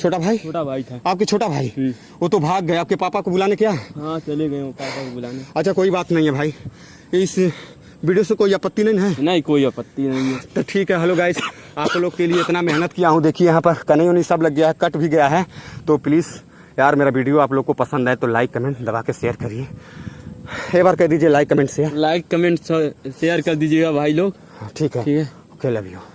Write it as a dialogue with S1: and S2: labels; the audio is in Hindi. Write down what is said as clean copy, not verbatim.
S1: छोटा भाई
S2: छोटा भाई था।
S1: आपके छोटा भाई वो तो भाग गए, आपके पापा को बुलाने क्या?
S2: हाँ चले गए वो पापा को बुलाने।
S1: अच्छा कोई बात नहीं है भाई, इस वीडियो से कोई आपत्ति नहीं है?
S2: नहीं कोई आपत्ति नहीं है।
S1: तो ठीक है। हेलो गाइस, आप लोग के लिए इतना मेहनत किया हूँ, देखिए यहाँ पर कनई उनी सब लग गया है, कट भी गया है। तो प्लीज़ यार मेरा वीडियो आप लोग को पसंद आए तो लाइक कमेंट दबा के शेयर करिए। एक बार कह दीजिए like comment share.
S2: Like comment share कर दीजिएगा भाई लोग।
S1: ठीक है,
S2: ठीक है।
S1: Okay, love you.